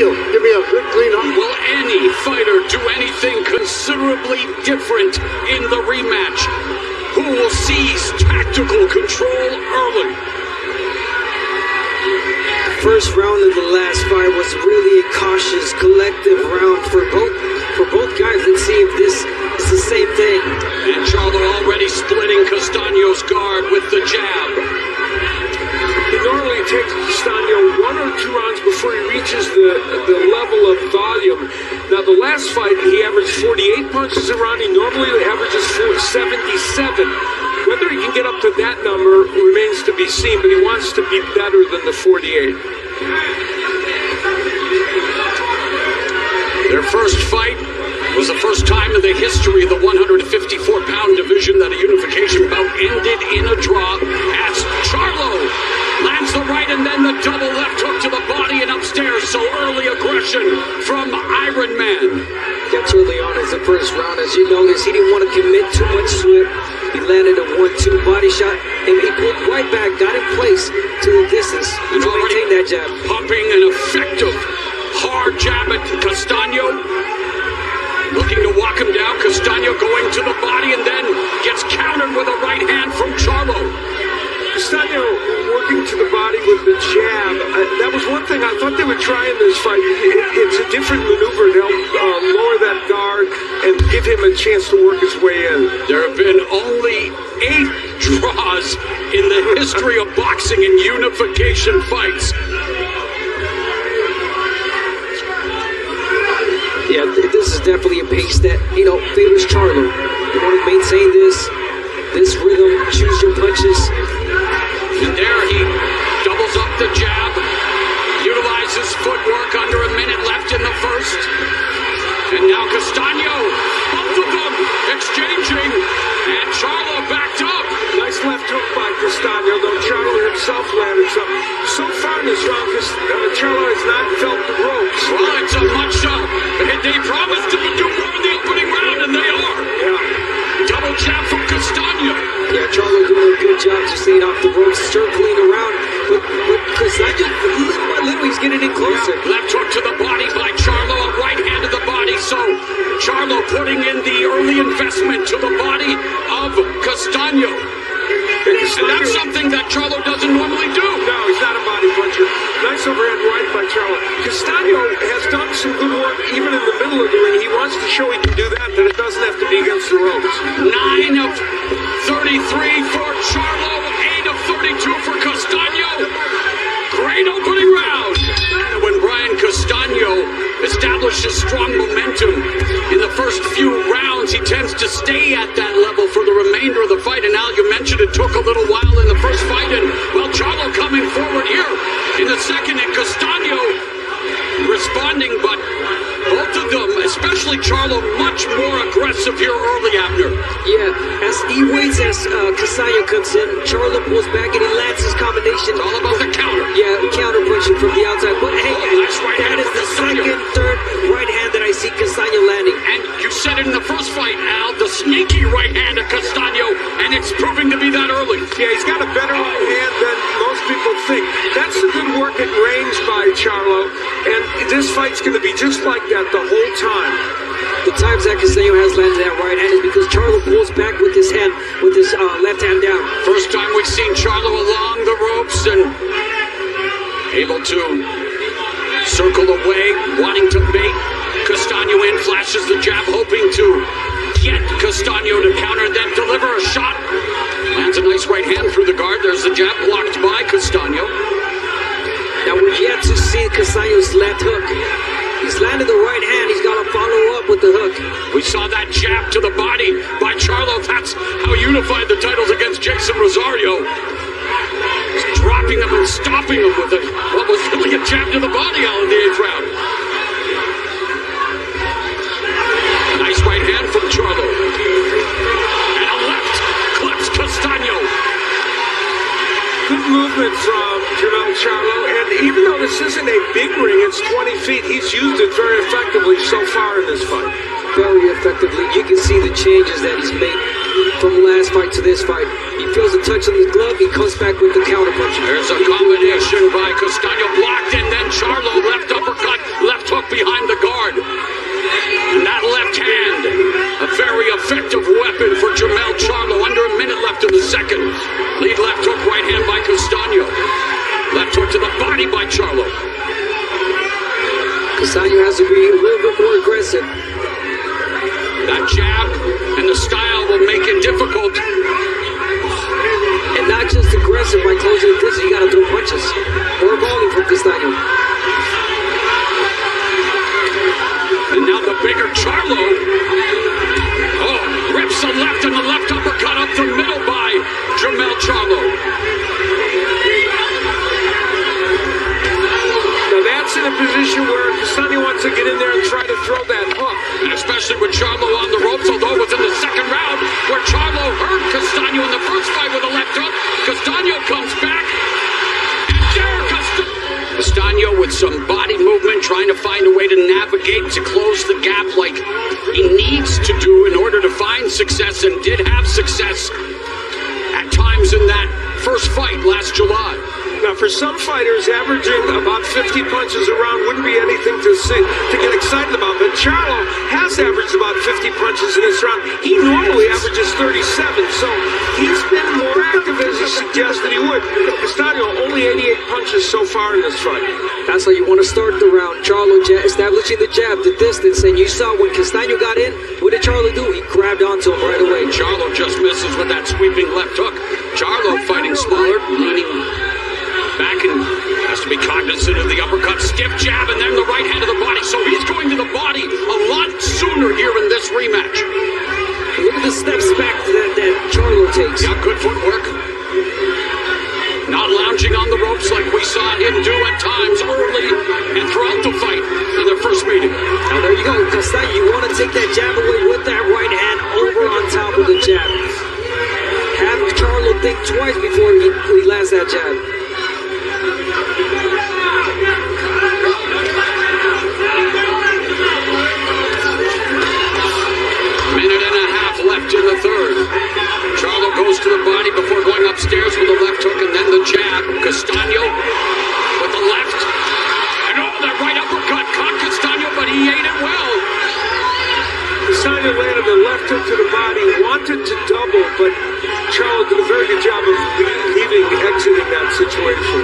Castono, give me a good clean up. Will any fighter do anything considerably different in the rematch? Who will seize tactical control early? The first round of the last fight was really a cautious, collective round for both guys. Let's see if this is the same thing. And Charlo already splitting Castaño's guard with the jab. It normally takes Castaño 1 or 2 rounds before he reaches the level of volume. Now, the last fight, he averaged 48 punches a round. He normally averages 77. Whether he can get up to that number remains to be seen, but he wants to be better than the 48. Their first fight was the first time in the history of the 154-pound division that a unification bout ended in a draw, as Charlo lands the right and then the double left hook to the body and upstairs. So early aggression from Iron Man. Gets early on as the first round. As you notice, he didn't want to commit too much to it. He landed a 1-2 body shot, and he pulled right back, got in place to the distance to maintain that jab. Pumping an effective hard jab at Castaño. Looking to walk him down. Castaño going to the body and then gets countered with a right hand from Charlo. Castaño working to the body with the jab. That was one thing I thought they would try in this fight. It's a different maneuver to help lower that guard and give him a chance to work his way in. There have been only 8 draws in the history of boxing in unification fights. Yeah, this is definitely a pace that, favors Charlo. You want to maintain this rhythm, choose your punches. And there he doubles up the jab, utilizes footwork under a minute left in the first. And now Castaño, both of them exchanging, and Charlo backed up. Nice left hook by Castaño, though Charlo himself landed something. So far in this round, Charlo has not felt the ropes. Well, it's a much they promised to do more in the opening round, and they are. Yeah. Double jab from Castaño. Yeah, Charlo doing a good job just staying off the ropes, circling around. But Castaño, little by little, he's getting in closer. Yeah. Left hook to the body by Charlo, a right hand to the body. So Charlo putting in the early investment to the body of Castaño. And that's something that Charlo doesn't normally do. No, he's not a body puncher. Nice overhead right by Charlo. Castaño has done some good work even in the middle of the ring. He wants to show he can do that it doesn't have to be against the ropes. 9 of 33 for Charlo, 8 of 32 for Castaño. Great opening round. When Brian Castono establishes strong momentum in the first few rounds, he tends to stay at that level for the remainder of the fight. And Al, you mentioned it took a little while in the first fight, and well, Charlo coming forward here in the second, and Castaño responding, but both of them, especially Charlo, much more aggressive here early, Abner. Yeah, as he waits as Castaño comes in, Charlo pulls back and he lands his combination. It's all about the counter. Yeah, counter punching from the outside. But hey, nice right that hand is the Castaño. second, third right hand that I see Castaño landing. And you said it in the first fight, Al, the sneaky right hand of Castaño, and it's proving to be that early. Yeah, he's got a better right hand than most people think. That's the good work at range by Charlo, and this fight's going to be just like that the whole time. The times that Castaño has landed that right hand is because Charlo pulls back with his hand, with his left hand down. First time we've seen Charlo along the ropes and able to circle away, wanting to bait Castaño in, flashes the jab, hoping to get Castaño to counter, then deliver a shot. Lands a nice right hand through the guard. There's the jab blocked by Castaño. Now we're yet to see Castaño's left hook. He's landed the right hand. He's got to follow up with the hook. We saw that jab to the body by Charlo. That's how he unified the titles against Jason Rosario. He's dropping him and stopping him with what was really a jab to the body out in the 8th round. Nice right hand from Charlo. And a left clips Castaño. Good movement from Jermel Charlo, and even though this isn't a big ring, it's 20 feet, he's used it very effectively so far in this fight. Very effectively. You can see the changes that he's made from last fight to this fight. He feels a touch on his glove, he comes back with the counter punch. There's a combination by Castaño, blocked, and then Charlo left uppercut, left behind the guard. And that left hand, a very effective weapon for Jermel Charlo. Under a minute left in the second. Lead left hook, right hand by Castono. Left hook to the body by Charlo. Castono has to be a little bit more aggressive. That jab and the style will make it difficult. And not just aggressive by closing the distance, you gotta throw punches. More volley from Castono. And now the bigger Charlo. Oh, rips the left and the left uppercut up the middle by Jermel Charlo. Now that's in a position where Castono wants to get in there and try to throw that hook. And especially with Charlo on the ropes, although it was in the second round where Charlo hurt Castono in the first fight with a left hook. Castono comes back. And there Castono with some body movement, trying to find a way to navigate to close the gap like he needs to do in order to find success, and did have success at times in that first fight last July. Now, for some fighters, averaging about 50 punches a round wouldn't be anything to get excited about. But Charlo has averaged about 50 punches in this round. He normally averages 37, so he's been more active as he suggested he would. Castono only 88 punches so far in this fight. That's how you want to start the round. Charlo establishing the jab, the distance, and you saw when Castono got in, what did Charlo do? He grabbed onto him right away. Charlo just misses with that sweeping left hook. Charlo fighting smaller, leaning back and has to be cognizant of the uppercut, stiff jab, and then the right hand to the body. So he's going to the body a lot sooner here in this rematch. Look at the steps back that Charlo takes. Yeah, good footwork. Not lounging on the ropes like we saw him do at times early and throughout the fight in their first meeting. Now there you go, Castono. You want to take that jab away with that right hand over on top of the jab. Have Charlo think twice before he lands that jab. Minute and a half left in the third. Charlo goes to the body before going upstairs with a left hook and then the jab. Castono with the left. And oh, that right uppercut caught Castono, but he ate it well. Castono landed the left hook to the body, wanted to double, but Charlo did a very good job of exiting that situation.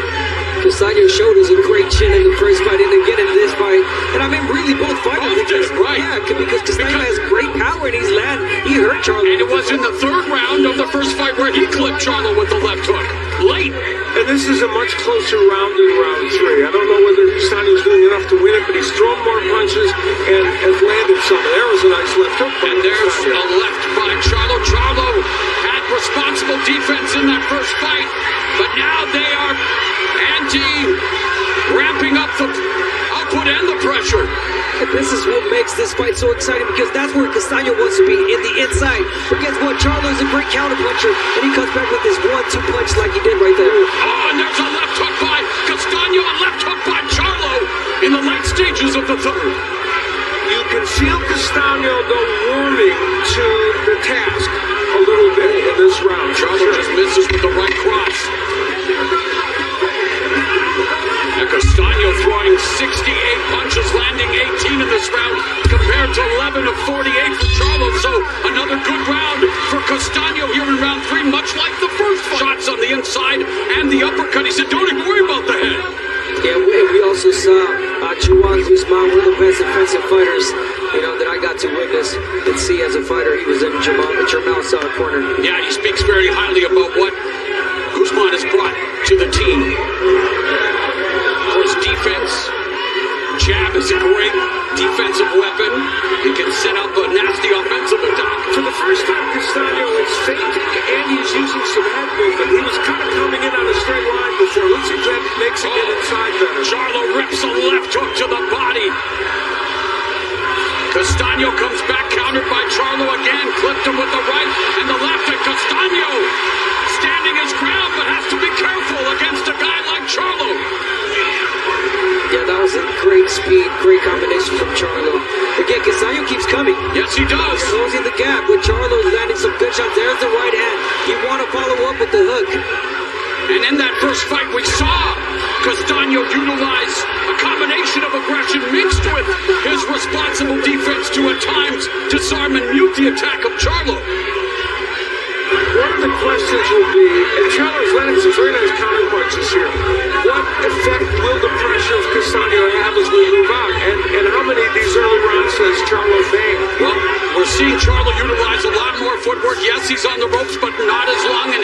Castono showed us a great chin in the first fight, and again in this fight. And I mean, really, both fighters. Right. Yeah, because Castono has great power in his land. He hurt Charlo. And it was in the third round of the first fight where he clipped Charlo with the left hook. Late. And this is a much closer round than round three. I don't know whether Castono's doing enough to win it, but he's thrown more punches and has landed some. There was a nice left hook. And there's a left by Charlo. Charlo had responsible defense in that first fight, but now they are ramping up the output and the pressure. And this is what makes this fight so exciting, because that's where Castono wants to be, in the inside. But guess what? Charlo's a great counterpuncher, and he comes back with this 1-2 punch like he did right there. Oh, and there's a left hook by Castono, a left hook by Charlo in the late stages of the third. You can feel Castono, though, warming to the task a little bit in this round. Charlo just misses with the right cross. And Castono throwing 68 punches, landing 18 in this round, compared to 11 of 48 for Charlo. So another good round for Castono here in round three, much like the first fight. Shots on the inside and the uppercut. He said, don't even worry about the head. Yeah, we also saw Juwan Guzman, one of the best defensive fighters, that I got to witness and see as a fighter. He was in Jermel's corner. Yeah, he speaks very highly about what Guzman has brought to the team. His defense, jab is a great defensive weapon. He can set up a nasty offensive attack. For the first time, Castono is feinting and he's using some head movement. He was kind of coming in on a straight line before. Let's see if that makes him get inside better. Charlo rips a left hook to the body. Castono comes back, countered by Charlo again. Clipped him with the right and the left. And Castono standing his ground, but has to be careful against a guy like Charlo. Yeah, that was a great speed, great combination from Charlo. Again, Castono keeps coming. Yes, he does. Closing the gap, with Charlo landing some good shots. There's the right hand. You want to follow up with the hook. And in that first fight, we saw Castono utilize a combination of aggression mixed with disarm and mute the attack of Charlo. One of the questions will be, and Charlo's landing some very nice counter punches here. What effect will the pressure of Castaño have as we move out? And how many of these early rounds does Charlo bang? Well, we're seeing Charlo utilize a lot more footwork. Yes, he's on the ropes, but not as long, and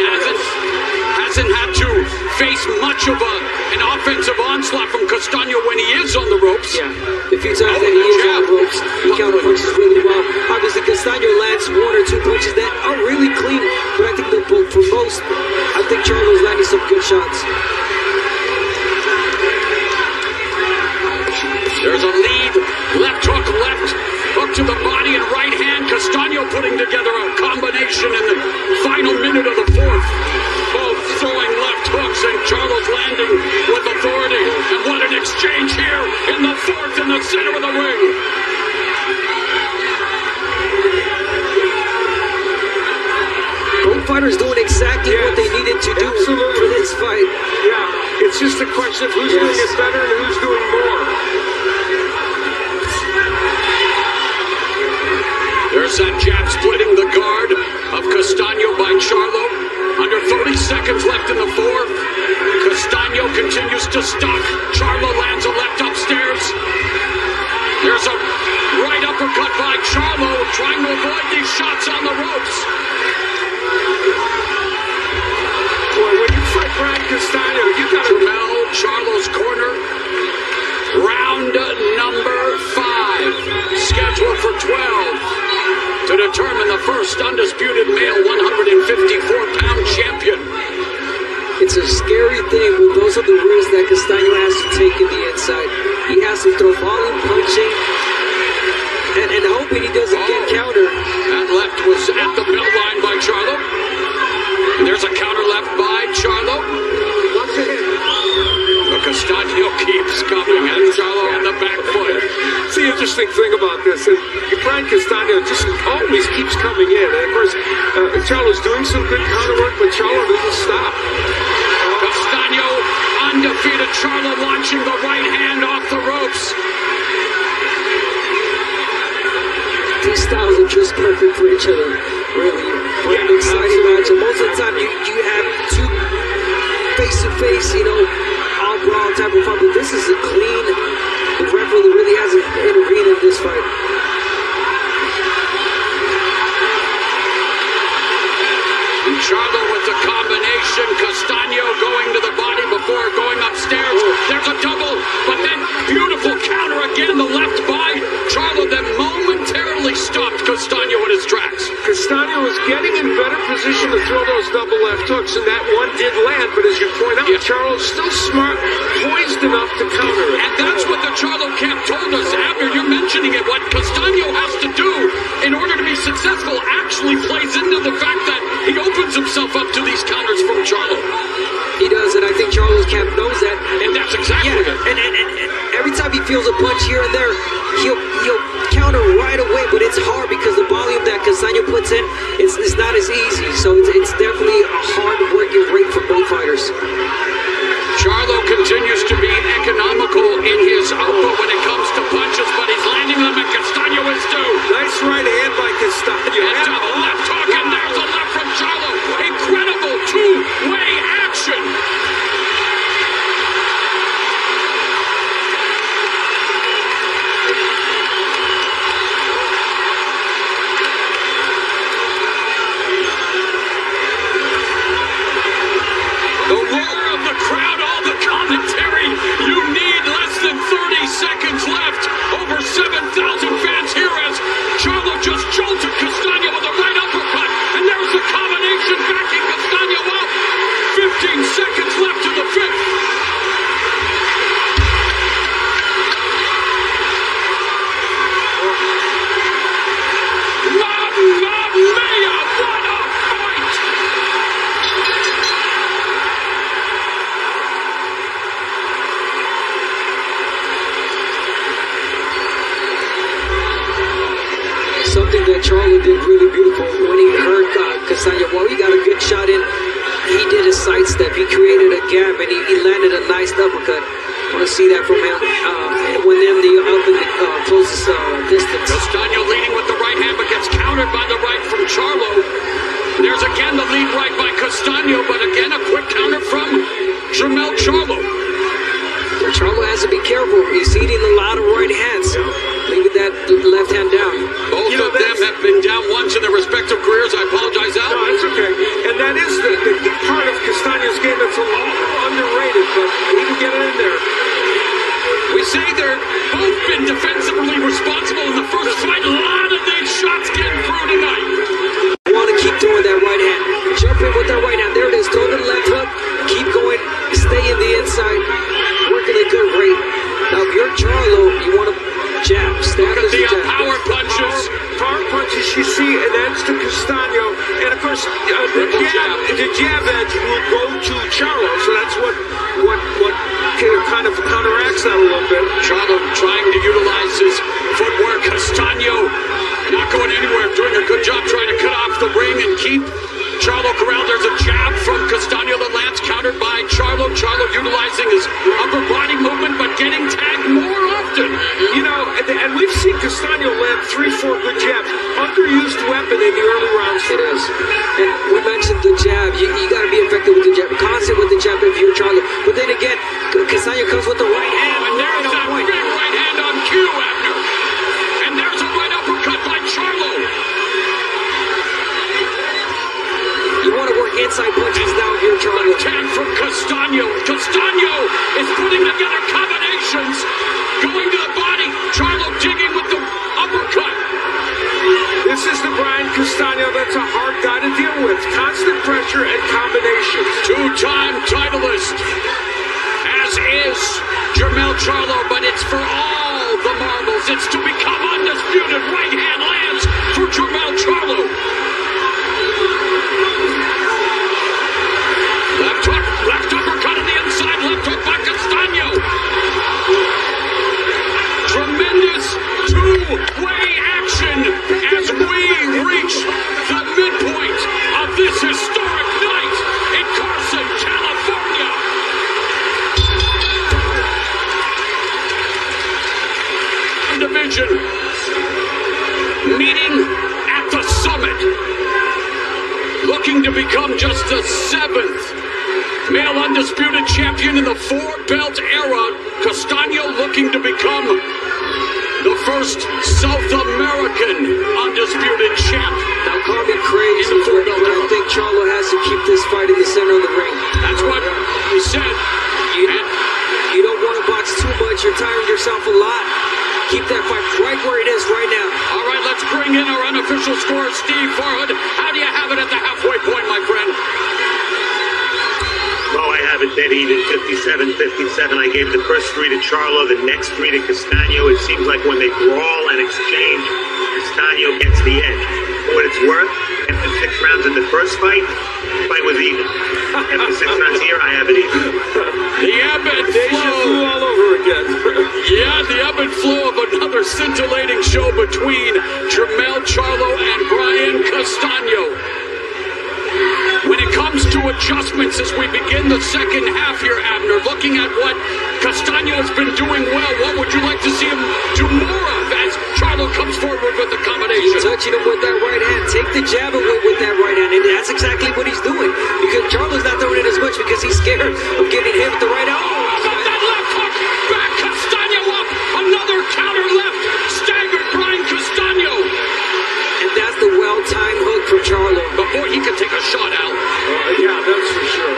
hasn't had to face much of an offensive onslaught from Castaño when he is on the ropes. Yeah, the few times that he is on the ropes, he counter punches really well. Obviously, Castaño lands one or two punches that are really clean, but I think that for most, I think Charlo's landing some good shots. There's a lead, left hook to the body and right hand. Castaño putting together a combination in the final minute of the fourth. Both throwing left hooks and Charlo's landing with authority. And what an exchange here in the fourth in the center of the ring. Both fighters doing exactly what they needed to do for this fight. Yeah, it's just a question of who's doing it better and who's doing more. There's that jab splitting the guard of Castaño by Charlo. Under 30 seconds left in the fourth. Castaño continues to stalk. Charlo lands a left upstairs. There's a right uppercut by Charlo, trying to avoid these shots on the ropes. Boy, when you fight Brian Castono, you got Jermel Charlo's corner. Round number 5. Scheduled for 12. To determine the first undisputed male 154-pound champion. It's a scary thing, but those are the risks that Castaño has to take in the inside. He has to throw volume punching and hoping he doesn't get countered. That left was at the bell line by Charlo. And there's a counter left by Charlo. Once again. But Castaño keeps coming, and Charlo on the back foot. It's the interesting thing about this, and Brian Castono just always keeps coming in. And of course, Charlo's doing some good counter work, but Charlo doesn't stop. Castaño undefeated. Charlo launching the right hand off the ropes. These styles are just perfect for each other, really. For an exciting match. And most of the time, you have two face-to-face, all brawl type of fight. But this is a clean. The referee really hasn't intervened in this fight. And Charlo with the combination. Castaño going to the body before going upstairs. There's a double, but then beautiful counter again. The left by Charlo that momentarily stopped Castaño in his tracks. Castaño was getting in better position to throw those double left hooks, and that one did land. But as you point out, Charlo's still smart, poised enough to counter it. And that's what the Charlo camp told us. Abner, you're mentioning it. What Castaño has to do in order to be successful actually plays into the fact that he opens himself up to these counters from Charlo. He does, and I think Charlo's camp knows that. And that's exactly it. And every time he feels a punch here and there, he'll counter right away, but it's hard because the volume that Castaño puts in is not as easy. So it's definitely a hard working rate for both fighters. Charlo continues to be economical in his output when it comes to punches, but he's landing them, and Castaño is too. Nice right hand by Castaño. And double left hook, and there's a left from Charlo. Incredible two-way action. The roar of the crowd, all the commentary. You need less than 30 seconds left. Over 7,000 fans here as Charlo just jolted Castaño with a right uppercut. And there's the combination backing Castaño up. 15 seconds left in the fifth. Mamma mia, what a fight! Something that Charlo did really beautiful when he heard Castaño. Well, he got a good shot in. He did a sidestep. He created a gap, and he landed a nice uppercut. I want to see that from him. When in the up in the closest distance. Castaño leading with the right hand, has to be careful. He's eating a lot of right hands. Leaving that left hand down. Both of them have been down once in their respective careers. I apologize, Al. No, it's okay. And that is the part of Castaño's game that's a little underrated, but he can get it in there. We say they're both been defensively responsible in the first fight. A lot of these shots getting through tonight. You want to keep doing that right hand. Jump in with that right hand. There it is. Throw the left hook. Keep going. Stay in the inside. Working a good rate. Now, if you're Charlo, you want to jab. Stand Look at as the a jab. power punches. Power punches you see, and that's to Castaño. And of course, the jab edge will go to Charlo. So that's what kind of counteracts that a little bit. Charlo trying to utilize his footwork. Castaño not going anywhere, doing a good job trying to cut off the ring and keep Charlo corralled. There's a jab from Castaño that lands, countered by Charlo. Charlo utilizing his upper body movement, but getting tagged more often. You know, and we've seen Castaño land 3-4 good jabs. Underused weapon in the early rounds. It is. And we mentioned the jab. You got to be effective with the jab. Constant with the jab if you're Charlo. But then again, Castaño comes with the right hand. And there's that big right hand on cue, Abner. And there's a right uppercut by Charlo. You want to work inside punches now if you're Charlo. Tag from Castaño. Castaño is putting together combinations. Going to the body. Charlo digging with the uppercut. This is the Brian Castono that's a hard guy to deal with. Constant pressure and combinations. Two-time titleist, as is Jermel Charlo, but it's for all the marbles. It's to become undisputed. Right hand lands for Jermel Charlo. Left uppercut on the inside, left hook by Castaño. Tremendous two-way action as we reach the midpoint of this historic night in Carson, California. Division meeting at the summit, looking to become just the 7th male undisputed champion in the 4-belt era. Castaño looking to become the first South American undisputed champ. Now, call me crazy, but I think Charlo has to keep this fight in the center of the ring. That's what he said. You don't want to box too much. You're tiring yourself a lot. Keep that fight right where it is right now. All right, let's bring in our unofficial scorer, Steve Farhood. How do you have it at the halfway point, my friend? Oh, I have it dead even, 57-57. I gave the first 3 to Charlo, the next 3 to Castaño. It seems like when they brawl and exchange, Castaño gets the edge. For what it's worth, after 6 rounds in the first fight, the fight was even. After 6 rounds here, I have it even. The ebb and Deja flow. vu all over again. Yeah, the ebb and flow of another scintillating show between Jermel Charlo and Brian Castono. When it comes to adjustments as we begin the second half here, Abner, looking at what Castaño has been doing well, what would you like to see him do more of as Charlo comes forward with the combination? You're touching him with that right hand. Take the jab away with that right hand, and that's exactly what he's doing. Because Charlo's not throwing it as much because he's scared of getting hit with the right hand. How about that left hook? Back Castaño up. Another counter left. Staggered Brian Castaño. And that's the well-timed hook from Charlo. But boy, he could take a shot, Al. Yeah, that's for sure.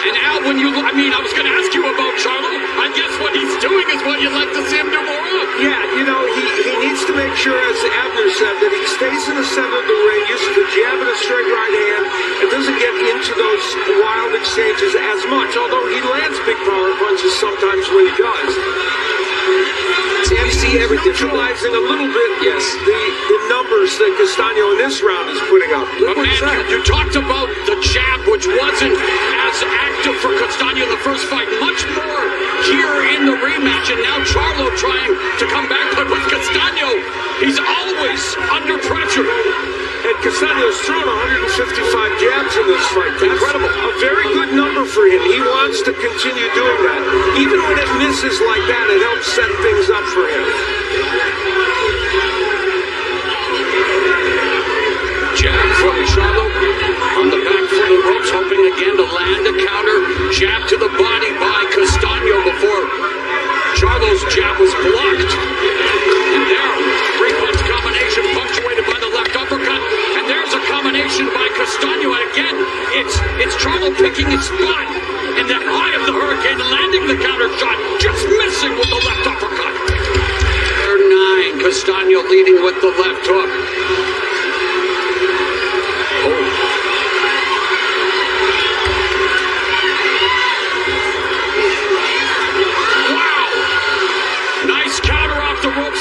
And Al, I was going to ask you about Charlo. I guess what he's doing is what you'd like to see him do more of. Yeah, you know, he needs to make sure, as Abner said, that he stays in the center of the ring, uses the jab and a straight right hand, and doesn't get into those wild exchanges as much, although he lands big power punches sometimes when he does. So you see everything from that. Neutralizing a little bit, Yes. the numbers that Castaño in this round is putting up. But man, you talked about the jab, which wasn't as active for Castaño in the first fight. Much more here in the rematch, and now Charlo trying to come back. But with Castaño, he's always under pressure. And Castaño's thrown 155 jabs in this fight. That's Incredible. a very good number for him. He wants to continue doing that. Even when it misses like that, it helps set things up for him. Jab from Charlo on the back foot of the ropes, hoping again to land a counter. Jab to the body by Castaño before Charlo's jab was blocked. And there, three-punch combination punctuated by the left uppercut. And there's a combination by Castono. And again, it's Charlo picking his spot in that eye of the hurricane, landing the counter shot, just missing with the left uppercut. Third 9, Castono leading with the left hook.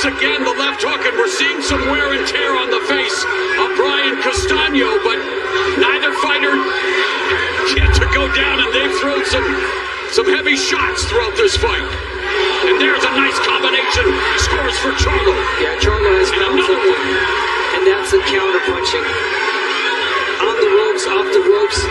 Again, the left hook, and we're seeing some wear and tear on the face of Brian Castono, but neither fighter yet to go down, and they've thrown some heavy shots throughout this fight. And there's a nice combination. Scores for Charlo. Yeah, Charlo has found something, and that's a counter punching. On the ropes, off the ropes.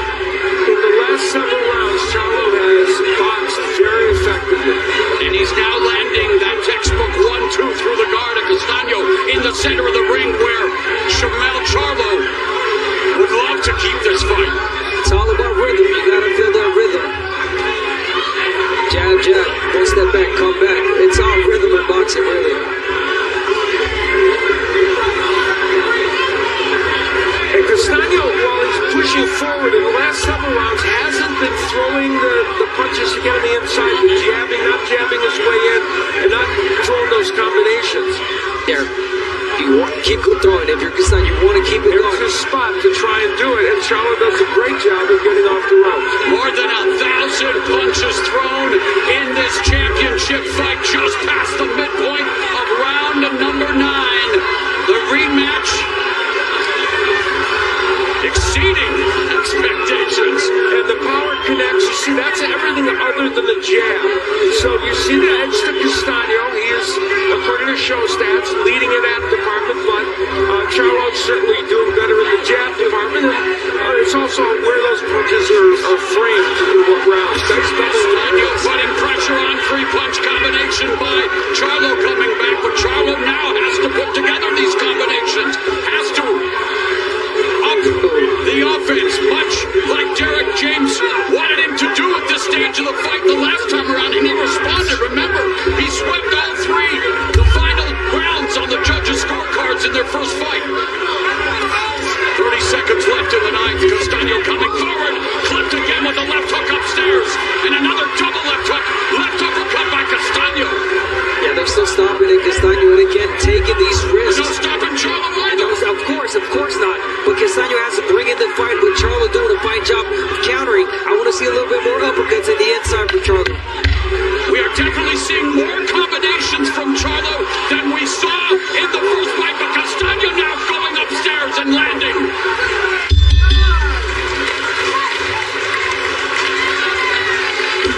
In the last several rounds, Charlo has boxed very effectively. And he's now landing that textbook 1-2 through the guard of Castono in the center of the ring, where Jermel Charlo would love to keep this fight. It's all about rhythm. You gotta feel that rhythm. Jab, jab, one step back, come back. It's all rhythm in boxing, really. And Castono, while he's pushing forward in the last several rounds, hasn't been throwing the punches to get on the inside, but not jabbing his way in, and not throwing those combinations. There. You want to keep throwing. If you're Castono, you want to keep it going. There's his spot to try and do it, and Charlo does a great job of getting off the ropes. More than 1,000 punches thrown in this championship fight, just past the midpoint of round number 9. The rematch exceeding expectations. And the power connects. You see, that's everything other than the jab. So you see the edge to Castono. He is, according to show stats, leading in that department. But Charlo's certainly doing better in the jab department. And it's also where those punches are framed in what rounds. That's Castono putting pressure on, three-punch combination by Charlo coming back. But Charlo now has to put together these combinations. Has to up the offense, much like Derek James wanted him to do at this stage of the fight the last time around, and he responded. Remember, he swept all 3 the final rounds on the judges' scorecards in their first fight. 30 seconds left in the 9th. Castono coming forward, clipped again with the left hook upstairs, and another double left hook, left uppercut by Castono. Yeah, they're still stopping it, Castono, and again, taking these risks. No stopping Charlo either. Of course not. But Castono has to bring in the fight, with Charlo doing a fine job of countering. I want to see a little bit more uppercuts in the inside for Charlo. We are definitely seeing more combinations from Charlo than we saw in the first fight, but Castono now going upstairs and landing.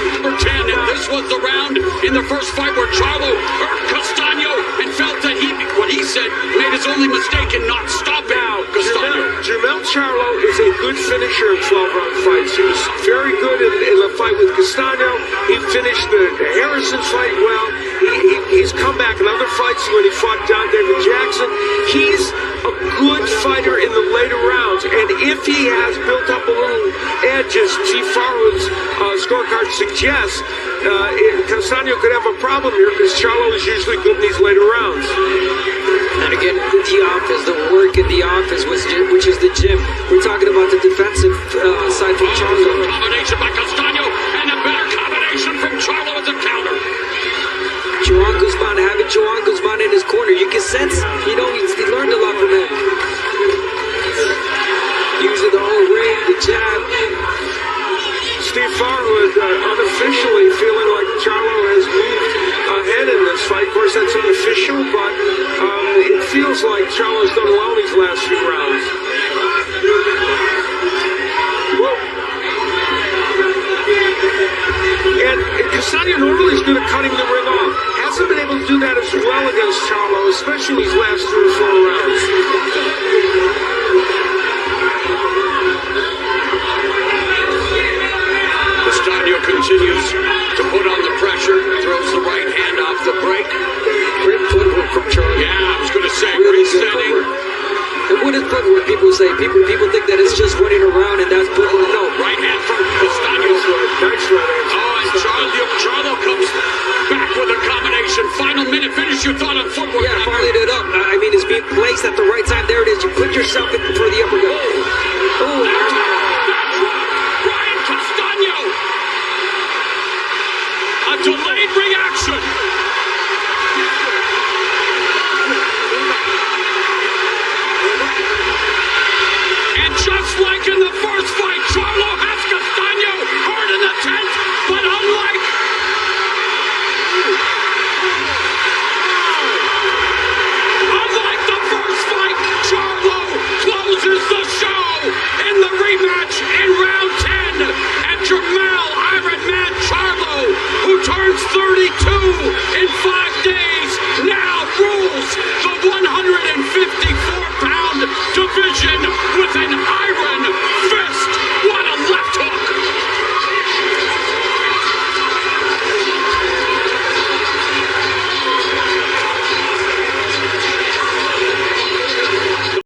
Number 10, and this was the round in the first fight where Charlo hurt Castono and felt that what he said, made his only mistake in not stopping Castono. Jermel Charlo is a good finisher in 12-round fights. He was very good in the fight with Castono. He finished the Harrison fight well. He's come back in other fights when he fought John David Jackson. He's a good fighter in the later rounds, and if he has built up a little edge, as Chief Farwood's scorecard suggests, Castono could have a problem here because Charlo is usually good in these later rounds. And again, the office, the work in the office, which is the gym. We're talking about the defensive side from Charlo. Combination by Castono, and a better combination from Charlo as a counter. Juan Guzman, having Juan Guzman in his corner, you can sense, he learned a lot from him. Using the whole ring, the jab. Steve Farwood unofficially feeling like Charlo has moved ahead in this fight. Of course, that's unofficial, but it feels like Charlo's done well these last few rounds. And Castono normally is good at cutting the ring off. Hasn't been able to do that as well against Charlo, especially these last 3 or 4 rounds. Castono continues to put on the pressure, throws the right hand off the break. Great footwork from Charlo. Yeah, I was going to say, really resetting. And what is footwork? People say, people think that it's just running around and that's footwork. No. Right hand from Castono. Nice right hand. Oh, and Charlo comes back with a combination. action. Final minute. Finish your thought on footwork. Yeah, followed it up. I mean, it's being placed at the right time. There it is. You put yourself in for the uppercut. Oh, Brian Castono. A delayed reaction. And just like in the first fight, Charlo has Castono hard in the tent, but unlike the first fight, Charlo closes the show in the rematch in round 10. And Jermel Iron Man Charlo, who turns 32 in